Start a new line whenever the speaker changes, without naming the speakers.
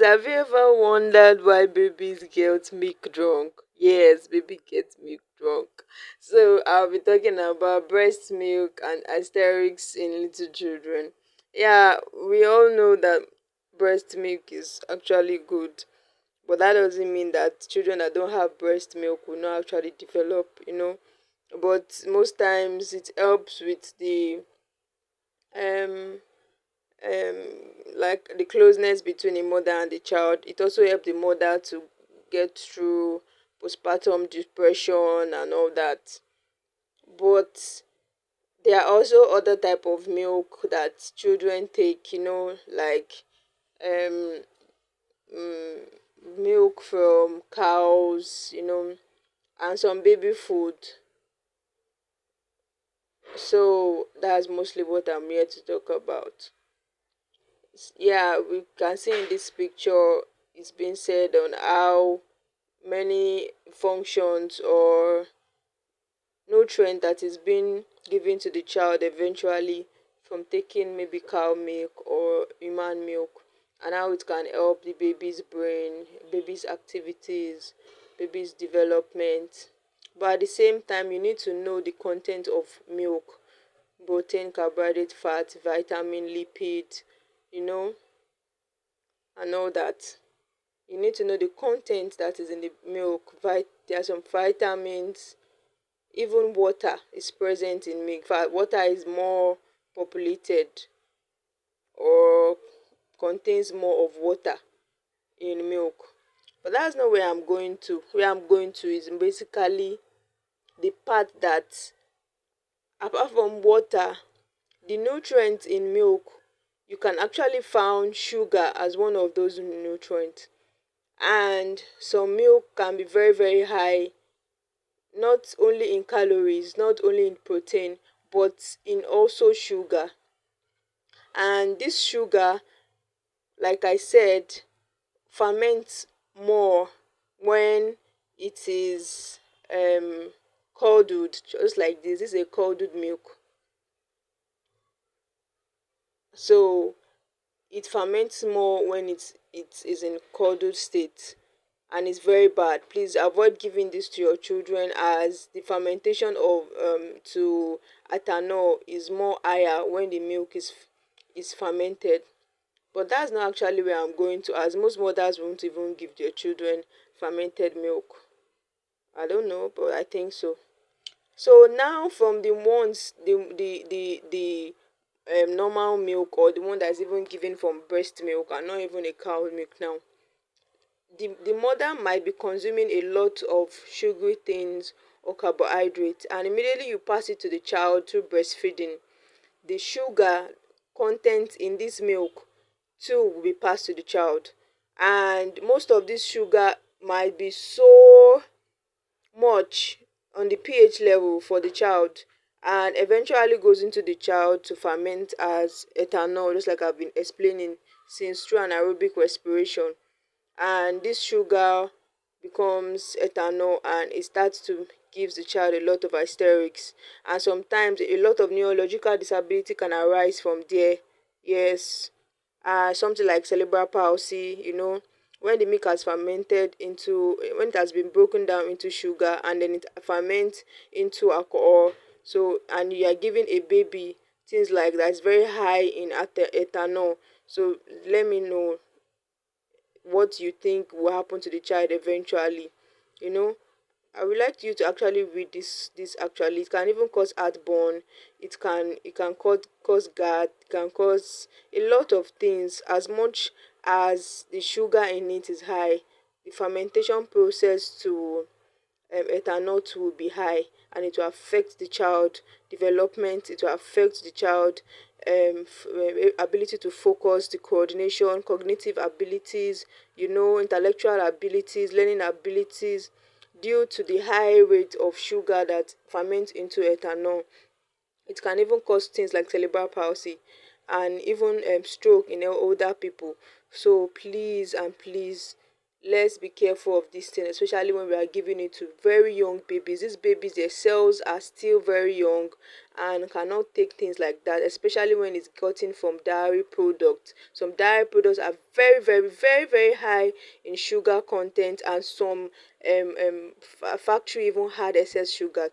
have you ever wondered why babies get milk drunk? Yes, baby gets milk drunk. So I'll be talking about breast milk and hysterics in little children. Yeah, we all know that breast milk is actually good, but that doesn't mean that children that don't have breast milk will not actually develop. But most times it helps with the um um like the closeness between the mother and the child. It also helps the mother to get through postpartum depression and all that. But there are also other type of milk that children take, like um mm, milk from cows, and some baby food. So that's mostly what I'm here to talk about. Yeah, we can see in this picture it's been said on how many functions or nutrient that is being given to the child eventually from taking maybe cow milk or human milk, and how it can help the baby's brain, baby's activities, baby's development. But at the same time, you need to know the content of milk: protein, carbohydrate, fat, vitamin, lipid, you know and all that. You need to know the content that is in the milk. There are some vitamins, even water is present in milk. In fact, water is more populated or contains more of water in milk. But that's not where I'm going to. Where I'm going to is basically the part that, apart from water, the nutrients in milk, you can actually find sugar as one of those nutrients. And some milk can be very, very high, not only in calories, not only in protein, but in also sugar. And this sugar, like I said, ferments more when it is curdled, just like this. This is a curdled milk. So it ferments more when it is in curdled state, and it's very bad. Please avoid giving this to your children, as the fermentation of to ethanol is more higher when the milk is fermented. But that's not actually where I'm going to, as most mothers won't even give their children fermented milk. I don't know, but I think so. So now, from the ones, the normal milk, or the one that's even given from breast milk and not even a cow milk now, the mother might be consuming a lot of sugary things or carbohydrates, and immediately you pass it to the child through breastfeeding, the sugar content in this milk too will be passed to the child. And most of this sugar might be so much on the pH level for the child, and eventually goes into the child to ferment as ethanol, just like I've been explaining, since through anaerobic respiration. And this sugar becomes ethanol, and it starts to gives the child a lot of hysterics, and sometimes a lot of neurological disability can arise from there. Yes, something like cerebral palsy, when the milk has fermented into, when it has been broken down into sugar and then it ferments into alcohol. So, and you are giving a baby things like that, it's very high in ethanol. So let me know what you think will happen to the child eventually. you know I would like you to actually read this. Actually, it can even cause heartburn. It can cause GERD. It can cause a lot of things. As much as the sugar in it is high, the fermentation process to ethanol too will be high, and it will affect the child development. It will affect the child ability to focus, the coordination, cognitive abilities, intellectual abilities, learning abilities, due to the high rate of sugar that ferments into ethanol. It can even cause things like cerebral palsy and even stroke in older people. So please and please, let's be careful of this thing, especially when we are giving it to very young babies. These babies, their cells are still very young and cannot take things like that, especially when it's gotten from dairy products. Some dairy products are very, very, very, very high in sugar content, and some factory even had excess sugar.